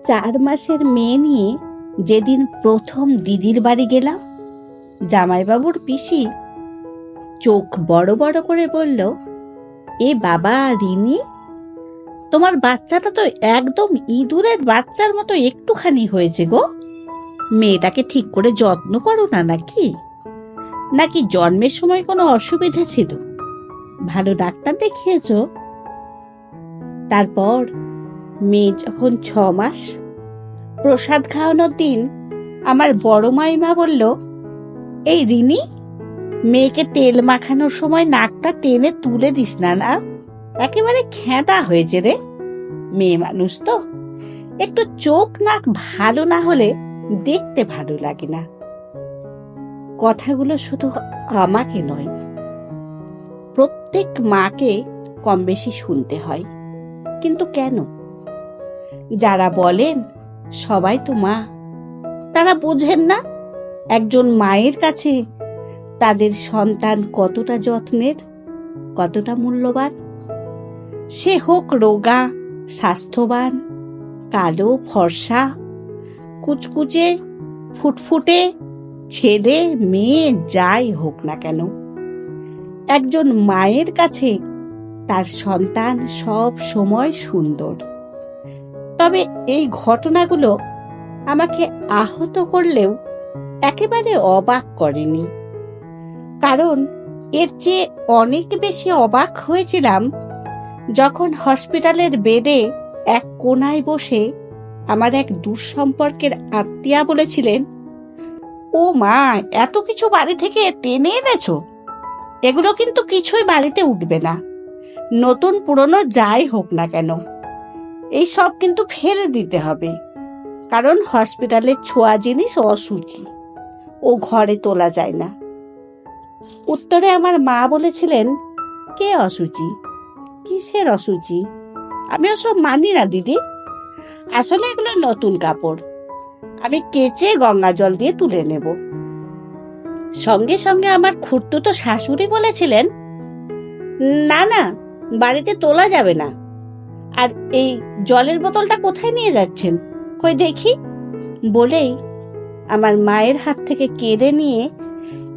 4 মাসের মেয়ে নিয়ে যেদিন প্রথম দিদির বাড়ি গেলাম, জামাইবাবুর পিসি চোখ বড় বড় করে বলল, এ বাবা রিনি, তোমার বাচ্চাটা তো একদম ইঁদুরের বাচ্চার মতো একটুখানি হয়েছে গো। মেয়েটাকে ঠিক করে যত্ন করো না নাকি? নাকি জন্মের সময় কোনো অসুবিধা ছিল? ভালো ডাক্তার দেখিয়েছ? তারপর মেয়ে যখন 6 মাস, প্রসাদ খাওয়ানোর দিন আমার বড় মাইমা বলল, এই রিনি, মেয়েকে তেল মাখানোর সময় নাকটা টেনে তুলে দিস না, না একেবারে খেঁদা হয়েছে রে। মেয়ে মানুষ তো, একটু চোখ নাক ভালো না হলে দেখতে ভালো লাগে না। কথাগুলো শুধু আমাকে নয়, প্রত্যেক মাকে কম বেশি শুনতে হয়। কিন্তু কেন? যারা বলেন সবাই তো মা, তারা বোঝেন না একজন মায়ের কাছে তাদের সন্তান কতটা যত্নের, কতটা মূল্যবান। সে হোক রোগা, স্বাস্থ্যবান, কালো, ফর্সা, কুচকুচে, ফুটফুটে, ছেলে মেয়ে যাই হোক না কেন, একজন মায়ের কাছে তার সন্তান সব সময় সুন্দর। তবে এই ঘটনাগুলো আমাকে আহত করলেও একেবারে অবাক করেনি। কারণ এর চেয়ে অনেক বেশি অবাক হয়েছিলাম যখন হসপিটালের বেডে এক কোনায় বসে আমার এক দূরসম্পর্কের আত্মীয়া বলেছিলেন, ও মা, এত কিছু বাড়ি থেকে টেনে এনেছো, এগুলো কিন্তু কিছুই বাড়িতে উঠবে না, নতুন পুরনো যাই হোক না কেন, এই সব কিন্তু ফেলে দিতে হবে, কারণ হসপিটালের ছোঁয়া জিনিস অশুচি, ও ঘরে তোলা যায় না। উত্তরে আমার মা বলেছিলেন, কে অশুচি? কিসের অশুচি? আমি ওসব মানি না দিদি, আসলে এগুলো নতুন কাপড়, আমি কেচে গঙ্গা জল দিয়ে তুলে নেব। সঙ্গে সঙ্গে আমার খুড়তুতো শাশুড়ি বলেছিলেন, না না, বাড়িতে তোলা যাবে না, আর এই জলের বোতলটা কোথায় নিয়ে যাচ্ছেন, কই দেখি। বলেই আমার মায়ের হাত থেকে কেড়ে নিয়ে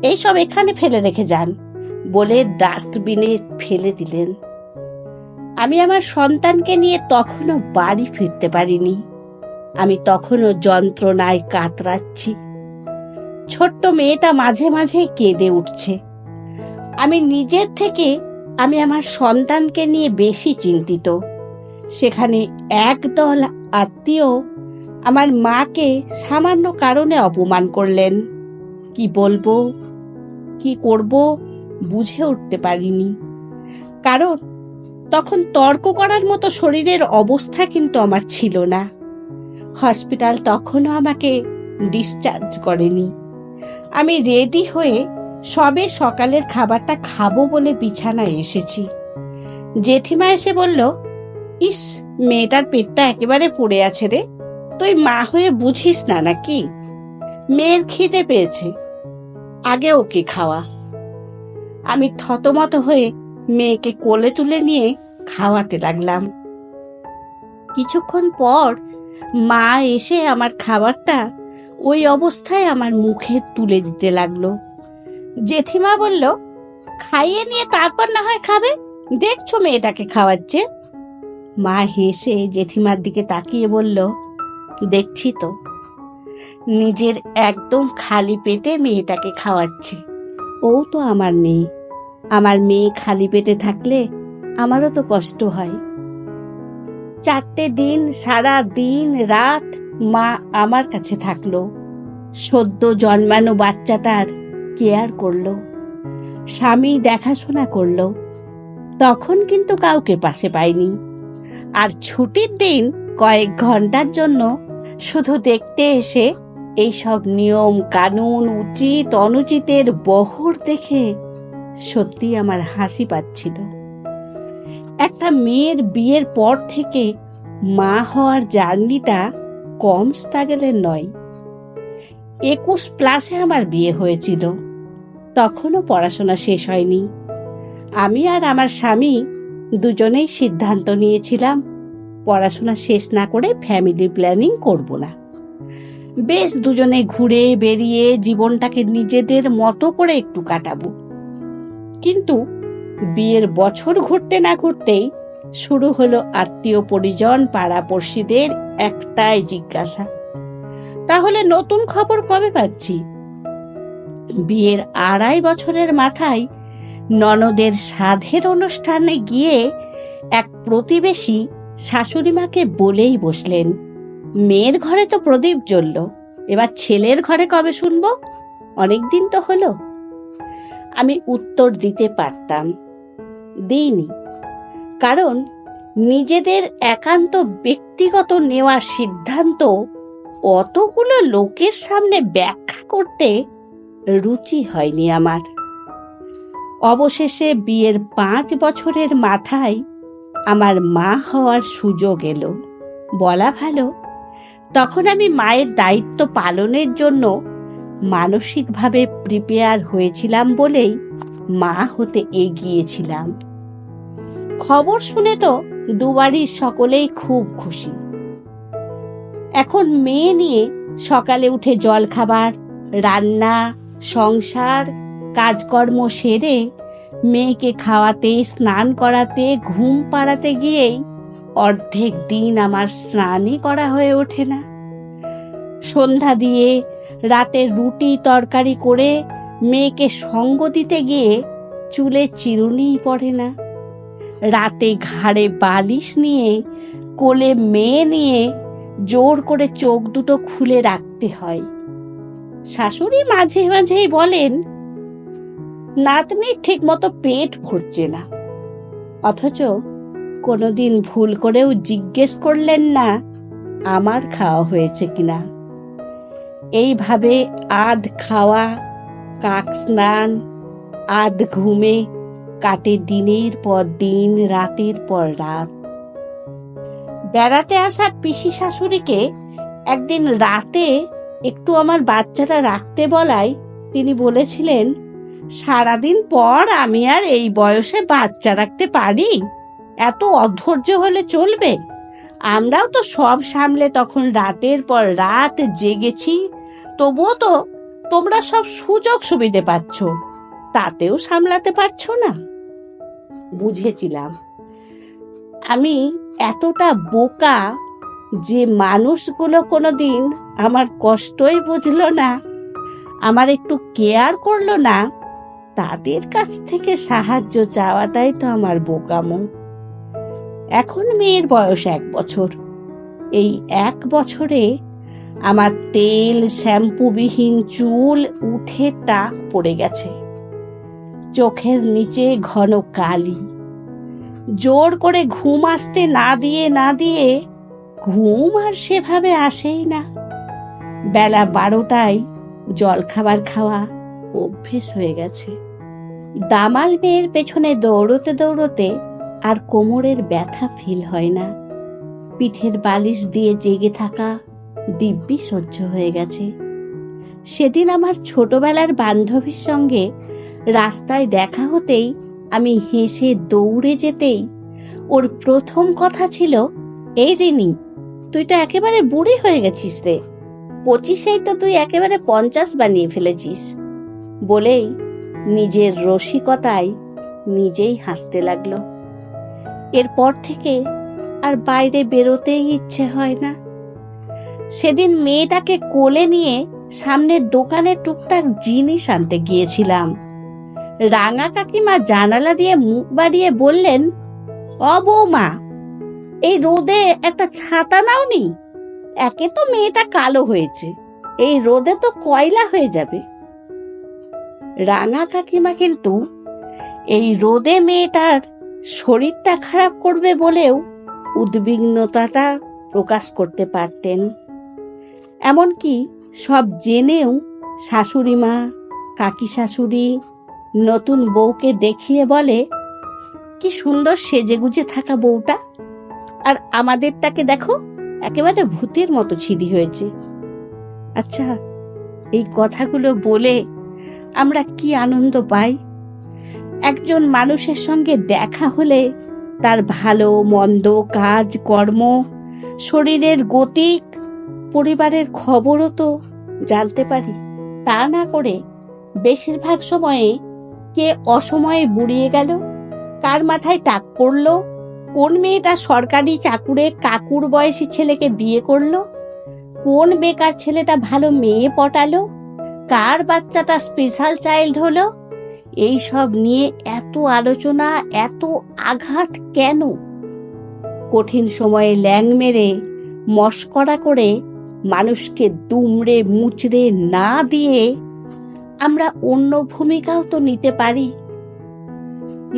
এইসব এখানে ফেলে রেখে যান বলে ডাস্টবিনে ফেলে দিলেন। আমি আমার সন্তানকে নিয়ে তখনও বাড়ি ফিরতে পারিনি। আমি তখনও যন্ত্রণায় কাতরাচ্ছি। ছোট্ট মেয়েটা মাঝে মাঝে কেঁদে উঠছে। আমি নিজের থেকে আমি আমার সন্তানকে নিয়ে বেশি চিন্তিত। সেখানে একদল আত্মীয় আমার মাকে সামান্য কারণে অপমান করলেন। কি বলবো, কি করব বুঝে উঠতে পারিনি। কারণ তখন তর্ক করার মতো শরীরের অবস্থা কিন্তু আমার ছিল না। হসপিটাল তখনও আমাকে ডিসচার্জ করেনি। আমি রেডি হয়ে সবে সকালের খাবারটা খাবো বলে বিছানায় এসেছি। জেঠিমা এসে বলল, ইস, মেয়েটার পেটটা একেবারে পড়ে আছে রে, তুই মা হয়ে বুঝিস না নাকি? মেয়ের খিদে পেয়েছে, আগে ওকে খাওয়া। আমি থতমত হয়ে মেয়েকে কোলে তুলে নিয়ে খাওয়াতে লাগলাম। কিছুক্ষণ পর মা এসে আমার খাবারটা ওই অবস্থায় আমার মুখে তুলে দিতে লাগলো। জেঠিমা বলল, খাইয়ে নিয়ে তারপর না হয় খাবে, দেখছো মেয়েটাকে খাওয়াচ্ছে। মা হেসে জেঠিমার দিকে তাকিয়ে বলল, দেখছি তো, নিজের একদম খালি পেটে মেয়েটাকে খাওয়াচ্ছে। ও তো আমার মেয়ে, আমার মেয়ে খালি পেটে থাকলে আমারও তো কষ্ট হয়। 4টে দিন সারা দিন রাত মা আমার কাছে থাকলো, সদ্য জন্মানো বাচ্চাটার কেয়ার করলো, স্বামী দেখাশোনা করলো। তখন কিন্তু কাউকে পাশে পাইনি। আর ছুটির দিন কয়েক ঘন্টার জন্য শুধু দেখতে এসে এইসব নিয়ম কানুন, উচিত অনুচিতের বহর দেখে সত্যি আমার হাসি পাচ্ছিল। একটা মেয়ের বিয়ের পর থেকে মা হওয়ার জার্নিটা কম স্ট্রাগলের নয়। 21+ আমার বিয়ে হয়েছিল, তখনও পড়াশোনা শেষ হয়নি। আমি আর আমার স্বামী দুজনেই সিদ্ধান্ত নিয়েছিলাম পড়াশোনা শেষ না করে ফ্যামিলি প্ল্যানিং করব না। বেশ দুজনে ঘুরে বেরিয়ে জীবনটাকে নিজেদের মতো করে একটু কাটাবো। কিন্তু বিয়ের বছর ঘুরতে না ঘুরতেই শুরু হলো আত্মীয় পরিজন পাড়াপড়শিদের একটাই জিজ্ঞাসা, তাহলে নতুন খবর কবে পাচ্ছি? বিয়ের 2.5 বছরের মাথায় ননদের সাধের অনুষ্ঠানে গিয়ে এক প্রতিবেশী শাশুড়ি মাকে বলেই বসলেন, মেয়ের ঘরে তো প্রদীপ জ্বলল, এবার ছেলের ঘরে কবে শুনবো? অনেকদিন তো হলো। আমি উত্তর দিতে পারতাম, দিইনি। কারণ নিজেদের একান্ত ব্যক্তিগত নেওয়া সিদ্ধান্ত অতগুলো লোকের সামনে ব্যাখ্যা করতে রুচি হয়নি আমার। অবশেষে বিয়ের 5 বছরের মাথায় আমার মা হওয়ার সুযোগ এলো। বলা ভালো, তখন আমি মায়ের দায়িত্ব পালনের জন্য মানসিকভাবে প্রিপেয়ার হয়েছিলাম বলেই মা হতে এগিয়েছিলাম। খবর শুনে তো দুবাড়ির সকলেই খুব খুশি। এখন মেয়ে নিয়ে সকালে উঠে জলখাবার, রান্না, সংসার, কাজকর্ম সেরে মেয়েকে খাওয়াতে, স্নান করাতে, ঘুম পাড়াতে গিয়েই অর্ধেক দিন আমার স্নানই করা হয়ে ওঠে না। সন্ধ্যা দিয়ে রাতে রুটি তরকারি করে মেয়েকে সঙ্গ দিতে গিয়ে চুলে চিরুনিই পড়ে না। রাতে ঘাড়ে বালিশ নিয়ে কোলে মেয়ে নিয়ে জোর করে চোখ দুটো খুলে রাখতে হয়। শাশুড়ি মাঝে মাঝেই বলেন, নাতনির ঠিক মতো পেট ভরছে না, অথচ কোনোদিন ভুল করেও জিজ্ঞেস করলেন না আমার খাওয়া হয়েছে কিনা। এইভাবে আধ খাওয়া, কাক স্নান, আধ ঘুমে কাটে দিনের পর দিন, রাতের পর রাত। বেড়াতে আসা পিসি শাশুড়িকে একদিন রাতে একটু আমার বাচ্চাটা রাখতে বলায় তিনি বলেছিলেন, সারাদিন পর আমি আর এই বয়সে বাচ্চা রাখতে পারি? এত অধৈর্য হলে চলবে? আমরাও তো সব সামলে তখন রাতের পর রাত জেগেছি, তবুও তো তোমরা সব সুযোগ সুবিধে পাচ্ছ, তাতেও সামলাতে পারছো না। বুঝেছিলাম আমি এতটা বোকা যে মানুষগুলো কোনোদিন আমার কষ্টই বুঝলো না, আমার একটু কেয়ার করলো না, তাদের কাছ থেকে সাহায্য চাওয়াটাই তো আমার বোকামো। এখন মেয়ের বয়স 1 বছর। এই 1 বছরে আমার তেল শ্যাম্পুবিহীন চুল উঠে টাক পড়ে গেছে, চোখের নিচে ঘন কালি। জোর করে ঘুম আসতে না দিয়ে ঘুম আর সেভাবে আসেই না। বেলা 12টায় জলখাবার খাওয়া অভ্যেস হয়ে গেছে। দামাল মেয়ের পেছনে দৌড়তে দৌড়তে আর কোমরের ব্যথা ফিল হয় না। পিঠের বালিশ দিয়ে জেগে থাকা দিব্যি সহ্য হয়ে গেছে। সেদিন আমার ছোটবেলার বান্ধবীর সঙ্গে রাস্তায় দেখা হতেই আমি হেসে দৌড়ে যেতেই ওর প্রথম কথা ছিল, এই দিনই তুই তো একেবারে বুড়ি হয়ে গেছিস রে, 25এই তো তুই একেবারে 50 বানিয়ে ফেলেছিস, বলেই নিজের রসিকতায় নিজেই হাসতে লাগলো। এরপর থেকে আর বাইরে বেরোতেই ইচ্ছে হয় না। সেদিন মেয়েটাকে কোলে নিয়ে সামনের দোকানে টুকটাক জিনিস আনতে গিয়েছিলাম। রাঙা কাকিমা জানালা দিয়ে মুখ বাড়িয়ে বললেন, ও বৌমা, এই রোদে একটা ছাতা নাওনি? একে তো মেয়েটা কালো হয়েছে, এই রোদে তো কয়লা হয়ে যাবে। রাঙা কাকিমা কিন্তু এই রোদে মেয়েটার শরীরটা খারাপ করবে বলেও উদ্বিগ্নতাটা প্রকাশ করতে পারতেন। এমনকি সব জেনেও শাশুড়ি মা, কাকি শাশুড়ি নতুন বউকে দেখিয়ে বলে, কি সুন্দর সেজেগুজে থাকা বউটা, আর আমাদেরটাকে দেখো একেবারে ভূতের মতো ছিঁড়ি হয়েছে। আচ্ছা, এই কথাগুলো বলে আমরা কি আনন্দ পাই? একজন মানুষের সঙ্গে দেখা হলে তার ভালো মন্দ কাজ কর্ম, শরীরের গতিক, পরিবারের খবরও তো জানতে পারি। তা না করে বেশিরভাগ সময়ে কে অসময়ে বুড়িয়ে গেল, কার মাথায় টাক পড়ল, কোন মেয়েটা সরকারি চাকুরে কাকুর বয়সী ছেলেকে বিয়ে করলো, কোন বেকার ছেলেটা ভালো মেয়ে পটালো, কার বাচ্চাটা স্পেশাল চাইল্ড হলো, এই সব নিয়ে এত আলোচনা, এত আঘাত কেন? কঠিন সময়ে ল্যাং মেরে মস্করা করে মানুষকে দুমড়ে মুচড়ে না দিয়ে আমরা অন্য ভূমিকাও তো নিতে পারি।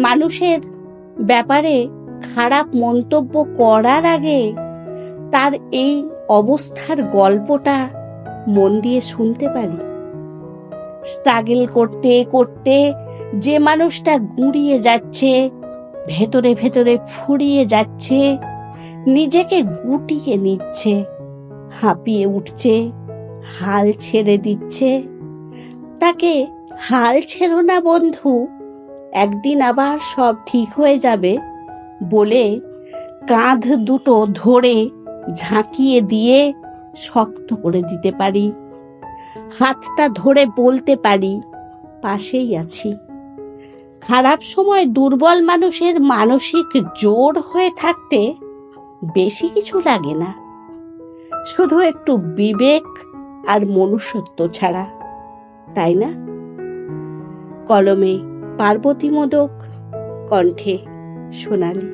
মানুষের ব্যাপারে খারাপ মন্তব্য করার আগে তার এই অবস্থার গল্পটা মন দিয়ে শুনতে পারি। স্ট্রাগল করতে করতে যে মানুষটা গুঁড়িয়ে যাচ্ছে, ভেতরে ভেতরে ফুরিয়ে যাচ্ছে, নিজেকে গুটিয়ে নিচ্ছে, হাঁপিয়ে উঠছে, হাল ছেড়ে দিচ্ছে, তাকে হাল ছেড়ো না বন্ধু, একদিন আবার সব ঠিক হয়ে যাবে বলে কাঁধ দুটো ধরে ঝাঁকিয়ে দিয়ে শক্ত করে দিতে পারি, হাতটা ধরে বলতে পারি পাশেই আছি। খারাপ সময় দুর্বল মানুষের মানসিক জোর হয়ে থাকতে বেশি কিছু লাগে না, শুধু একটু বিবেক আর মনুষ্যত্ব ছাড়া, তাই না? কলমে পার্বতী মোদক, কণ্ঠে সোনালী।